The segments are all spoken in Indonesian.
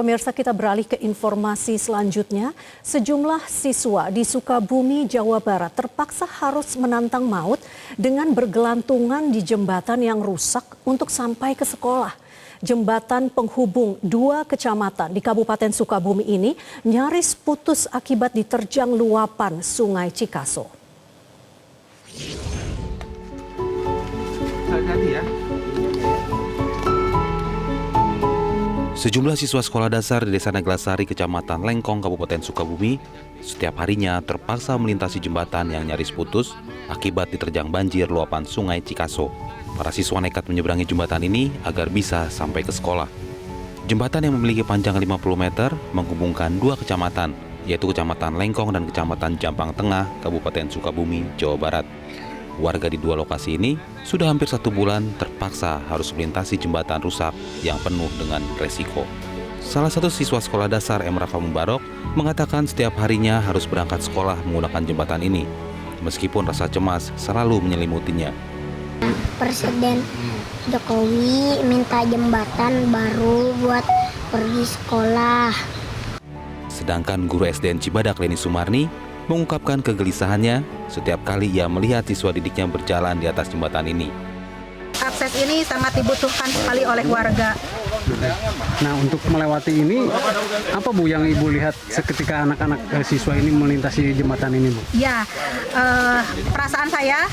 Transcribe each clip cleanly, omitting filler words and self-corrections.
Pemirsa, kita beralih ke informasi selanjutnya. Sejumlah siswa di Sukabumi, Jawa Barat terpaksa harus menantang maut dengan bergelantungan di jembatan yang rusak untuk sampai ke sekolah. Jembatan penghubung dua kecamatan di Kabupaten Sukabumi ini nyaris putus akibat diterjang luapan Sungai Cikaso. Sejumlah siswa sekolah dasar di Desa Neglasari, Kecamatan Lengkong, Kabupaten Sukabumi, setiap harinya terpaksa melintasi jembatan yang nyaris putus akibat diterjang banjir luapan Sungai Cikaso. Para siswa nekat menyeberangi jembatan ini agar bisa sampai ke sekolah. Jembatan yang memiliki panjang 50 meter menghubungkan dua kecamatan, yaitu Kecamatan Lengkong dan Kecamatan Jampang Tengah, Kabupaten Sukabumi, Jawa Barat. Warga di dua lokasi ini sudah hampir 1 bulan terpaksa harus melintasi jembatan rusak yang penuh dengan resiko. Salah satu siswa sekolah dasar M. Rafa Mubarok mengatakan setiap harinya harus berangkat sekolah menggunakan jembatan ini, meskipun rasa cemas selalu menyelimutinya. Presiden Jokowi minta jembatan baru buat pergi sekolah. Sedangkan guru SDN Cibadak Leni Sumarni mengungkapkan kegelisahannya setiap kali ia melihat siswa didiknya berjalan di atas jembatan ini. Akses ini sangat dibutuhkan sekali oleh warga. Nah, untuk melewati ini, apa Bu yang Ibu lihat seketika anak-anak siswa ini melintasi jembatan ini, Bu? Ya, perasaan saya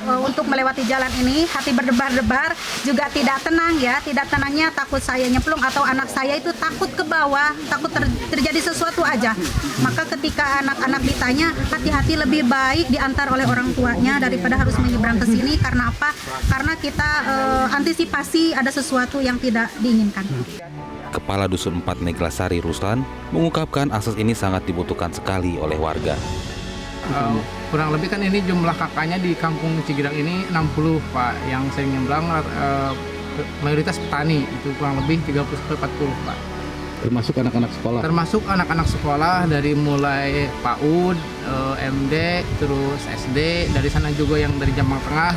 untuk melewati jalan ini, hati berdebar-debar, juga tidak tenang ya. Tidak tenangnya takut saya nyemplung atau anak saya itu takut ke bawah, takut terjadi sesuatu aja. Maka ketika anak-anak ditanya, hati-hati lebih baik diantar oleh orang tuanya daripada harus menyeberang ke sini. Karena apa? Karena kita antisipasi ada sesuatu yang tidak diinginkan. Kepala Dusun 4 Neglasari Ruslan mengungkapkan akses ini sangat dibutuhkan sekali oleh warga. Kurang lebih kan ini jumlah kakaknya di kampung Cigidang ini 60 Pak, yang sering nyebrang mayoritas petani, itu kurang lebih 30-40 Pak. Termasuk anak-anak sekolah? Termasuk anak-anak sekolah dari mulai PAUD, MD, terus SD, dari sana juga yang dari Jampang Tengah,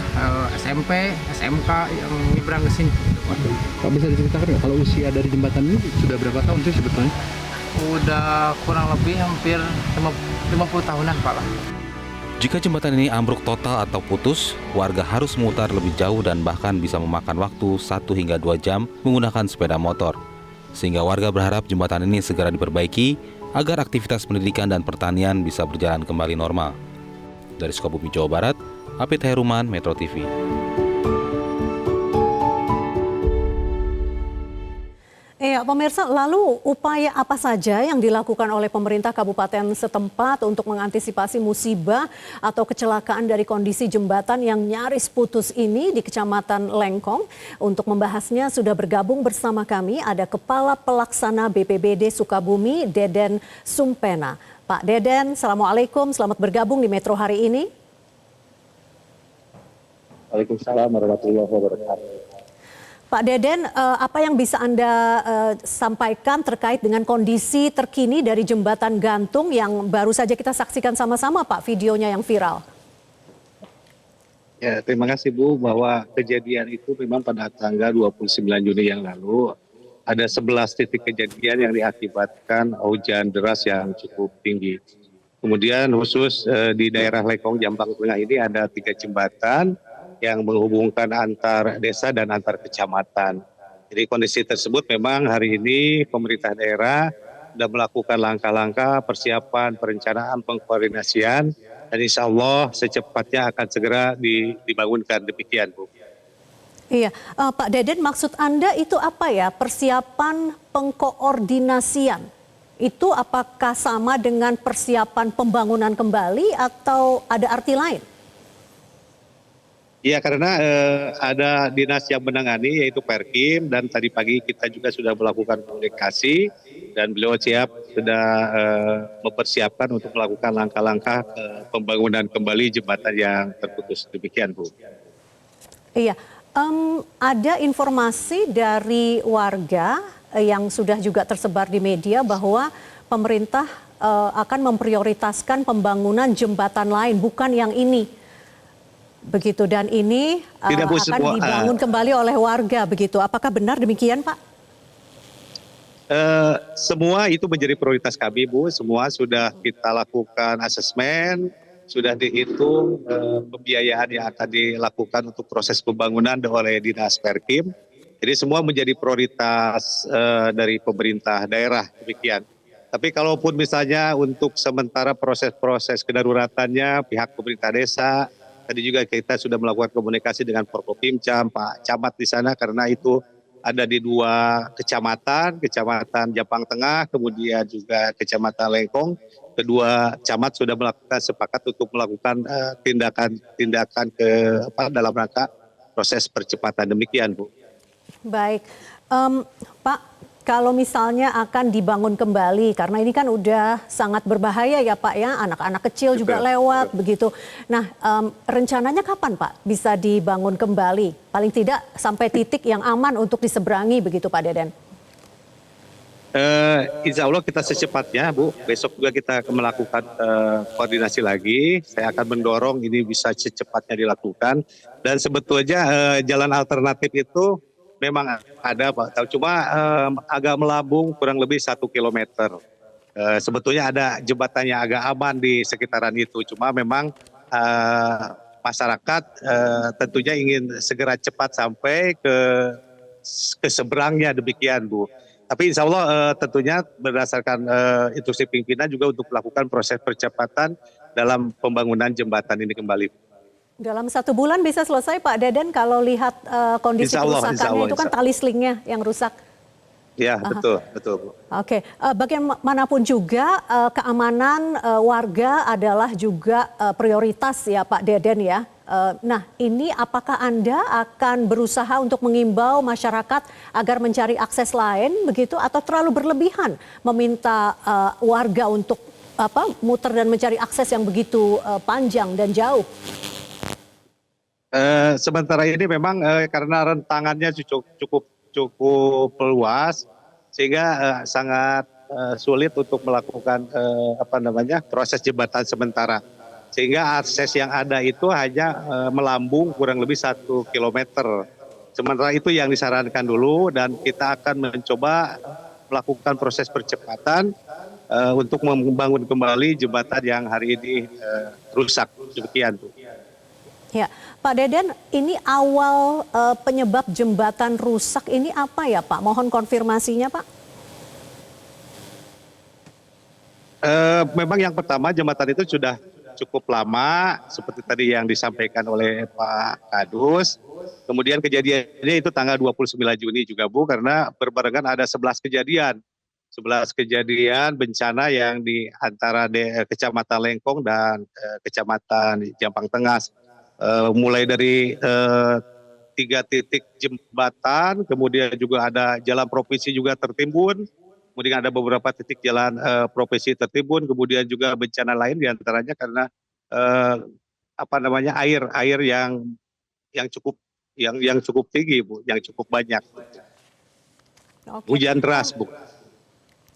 SMP, SMK yang nyebrang ke sini. Pak, bisa diceritakan nggak kalau usia dari jembatan ini sudah berapa tahun sih sebetulnya? Udah kurang lebih hampir 50 tahunan Pak lah. Jika jembatan ini ambruk total atau putus, warga harus memutar lebih jauh dan bahkan bisa memakan waktu 1 hingga 2 jam menggunakan sepeda motor. Sehingga warga berharap jembatan ini segera diperbaiki agar aktivitas pendidikan dan pertanian bisa berjalan kembali normal. Dari Sukabumi, Jawa Barat, Apit Heruman, Metro TV. Ya, pemirsa, lalu upaya apa saja yang dilakukan oleh pemerintah kabupaten setempat untuk mengantisipasi musibah atau kecelakaan dari kondisi jembatan yang nyaris putus ini di Kecamatan Lengkong? Untuk membahasnya sudah bergabung bersama kami ada Kepala Pelaksana BPBD Sukabumi, Deden Sumpena. Pak Deden, Assalamualaikum, selamat bergabung di Metro hari ini. Waalaikumsalam warahmatullahi wabarakatuh. Pak Deden, apa yang bisa Anda sampaikan terkait dengan kondisi terkini dari jembatan gantung yang baru saja kita saksikan sama-sama, Pak, videonya yang viral? Ya, terima kasih Bu, bahwa kejadian itu memang pada tanggal 29 Juni yang lalu ada 11 titik kejadian yang diakibatkan hujan deras yang cukup tinggi. Kemudian khusus di daerah Lengkong Jampang Tengah ini ada 3 jembatan yang menghubungkan antar desa dan antar kecamatan. Jadi kondisi tersebut memang hari ini pemerintah daerah sudah melakukan langkah-langkah persiapan, perencanaan, pengkoordinasian, dan insya Allah secepatnya akan segera dibangunkan, demikian Bu. Iya, Pak Deden, maksud Anda itu apa ya, persiapan pengkoordinasian? Itu apakah sama dengan persiapan pembangunan kembali atau ada arti lain? Ya, karena ada dinas yang menangani yaitu Perkim, dan tadi pagi kita juga sudah melakukan komunikasi dan beliau siap sudah mempersiapkan untuk melakukan langkah-langkah pembangunan kembali jembatan yang terputus. Demikian Bu. Iya, ada informasi dari warga yang sudah juga tersebar di media bahwa pemerintah akan memprioritaskan pembangunan jembatan lain, bukan yang ini. Begitu, dan ini akan dibangun kembali oleh warga, begitu. Apakah benar demikian, Pak? Semua itu menjadi prioritas kami, Bu. Semua sudah kita lakukan asesmen, sudah dihitung pembiayaan yang akan dilakukan untuk proses pembangunan oleh Dinas Perkim. Jadi semua menjadi prioritas dari pemerintah daerah, demikian. Tapi kalaupun misalnya untuk sementara proses-proses kedaruratannya, pihak pemerintah desa, tadi juga kita sudah melakukan komunikasi dengan Forkopimcam, Pak Camat di sana, karena itu ada di 2 kecamatan, Kecamatan Japang Tengah, kemudian juga Kecamatan Lengkong. Kedua camat sudah melakukan sepakat untuk melakukan tindakan dalam rangka proses percepatan, demikian, Bu. Baik, Pak, kalau misalnya akan dibangun kembali, karena ini kan udah sangat berbahaya ya Pak ya, anak-anak kecil juga lewat begitu. Nah, rencananya kapan Pak bisa dibangun kembali? Paling tidak sampai titik yang aman untuk diseberangi begitu Pak Deden? Insya Allah kita secepatnya, Bu. Besok juga kita akan melakukan koordinasi lagi. Saya akan mendorong ini bisa secepatnya dilakukan. Dan sebetulnya jalan alternatif itu memang ada, Pak. Cuma agak melambung kurang lebih 1 kilometer. Sebetulnya ada jembatan yang agak aman di sekitaran itu. Cuma memang masyarakat tentunya ingin segera cepat sampai ke seberangnya, demikian, Bu. Tapi insya Allah tentunya berdasarkan instruksi pimpinan juga untuk melakukan proses percepatan dalam pembangunan jembatan ini kembali. Dalam 1 bulan bisa selesai Pak Deden kalau lihat kondisi kerusakannya itu kan tali slingnya yang rusak. Ya, betul, betul, Bu. Oke, bagaimanapun juga keamanan warga adalah juga prioritas ya Pak Deden ya. Nah, ini apakah Anda akan berusaha untuk mengimbau masyarakat agar mencari akses lain begitu atau terlalu berlebihan meminta warga untuk muter dan mencari akses yang begitu panjang dan jauh? Sementara ini memang karena rentangannya cukup luas sehingga sangat sulit untuk melakukan proses jembatan sementara. Sehingga akses yang ada itu hanya melambung kurang lebih 1 kilometer. Sementara itu yang disarankan dulu dan kita akan mencoba melakukan proses percepatan untuk membangun kembali jembatan yang hari ini rusak. Demikian, Bu. Ya, Pak Deden, ini awal penyebab jembatan rusak ini apa ya Pak? Mohon konfirmasinya Pak. Memang yang pertama jembatan itu sudah cukup lama, seperti tadi yang disampaikan oleh Pak Kadus. Kemudian kejadiannya itu tanggal 29 Juni juga, Bu, karena berbarengan ada 11 kejadian. 11 kejadian bencana yang di antara Kecamatan Lengkong dan Kecamatan Jampang Tengah. Mulai dari 3 titik jembatan, kemudian juga ada jalan provinsi juga tertimbun. Kemudian ada beberapa titik jalan provinsi tertimbun, kemudian juga bencana lain diantaranya karena air yang cukup tinggi, Bu, yang cukup banyak. Oke. Hujan deras, Bu.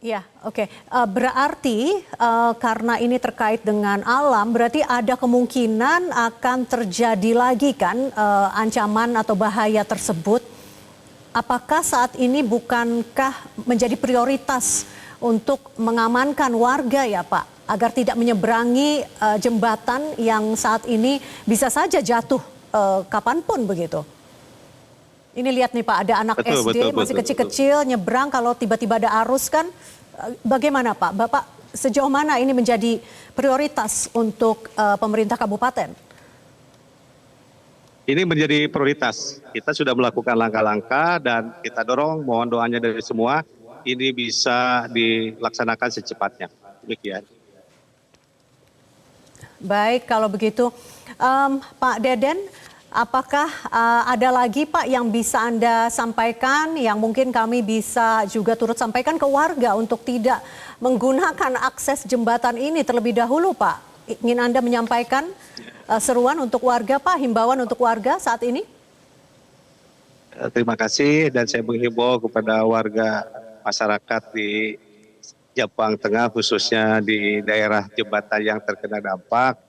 Ya, oke. Berarti karena ini terkait dengan alam, berarti ada kemungkinan akan terjadi lagi kan ancaman atau bahaya tersebut. Apakah saat ini bukankah menjadi prioritas untuk mengamankan warga ya Pak, agar tidak menyeberangi jembatan yang saat ini bisa saja jatuh kapanpun begitu? Ini lihat nih Pak, ada anak SD masih kecil-kecil nyebrang kalau tiba-tiba ada arus kan. Bagaimana Pak? Bapak sejauh mana ini menjadi prioritas untuk pemerintah kabupaten? Ini menjadi prioritas. Kita sudah melakukan langkah-langkah dan kita dorong, mohon doanya dari semua, ini bisa dilaksanakan secepatnya. Demikian. Baik, kalau begitu Pak Deden, apakah ada lagi Pak yang bisa Anda sampaikan, yang mungkin kami bisa juga turut sampaikan ke warga untuk tidak menggunakan akses jembatan ini terlebih dahulu Pak? Ingin Anda menyampaikan seruan untuk warga Pak, himbauan untuk warga saat ini? Terima kasih dan saya menghimbau kepada warga masyarakat di Jampang Tengah khususnya di daerah jembatan yang terkena dampak.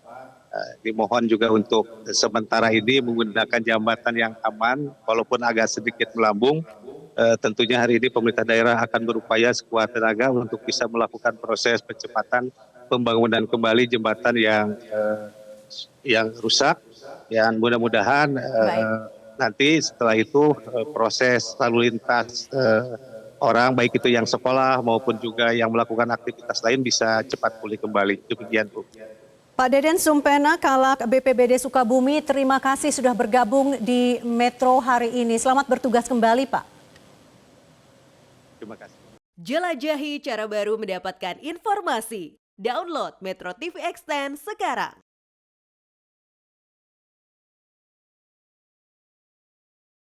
Dimohon juga untuk sementara ini menggunakan jembatan yang aman walaupun agak sedikit melambung. tentunya hari ini pemerintah daerah akan berupaya sekuat tenaga untuk bisa melakukan proses percepatan pembangunan kembali jembatan yang rusak. Dan mudah-mudahan nanti setelah itu proses lalu lintas orang baik itu yang sekolah maupun juga yang melakukan aktivitas lain bisa cepat pulih kembali. Demikian, Bu. Pak Deden Sumpena, Kalak BPBD Sukabumi, terima kasih sudah bergabung di Metro hari ini. Selamat bertugas kembali, Pak. Terima kasih. Jelajahi cara baru mendapatkan informasi. Download Metro TV Extend sekarang.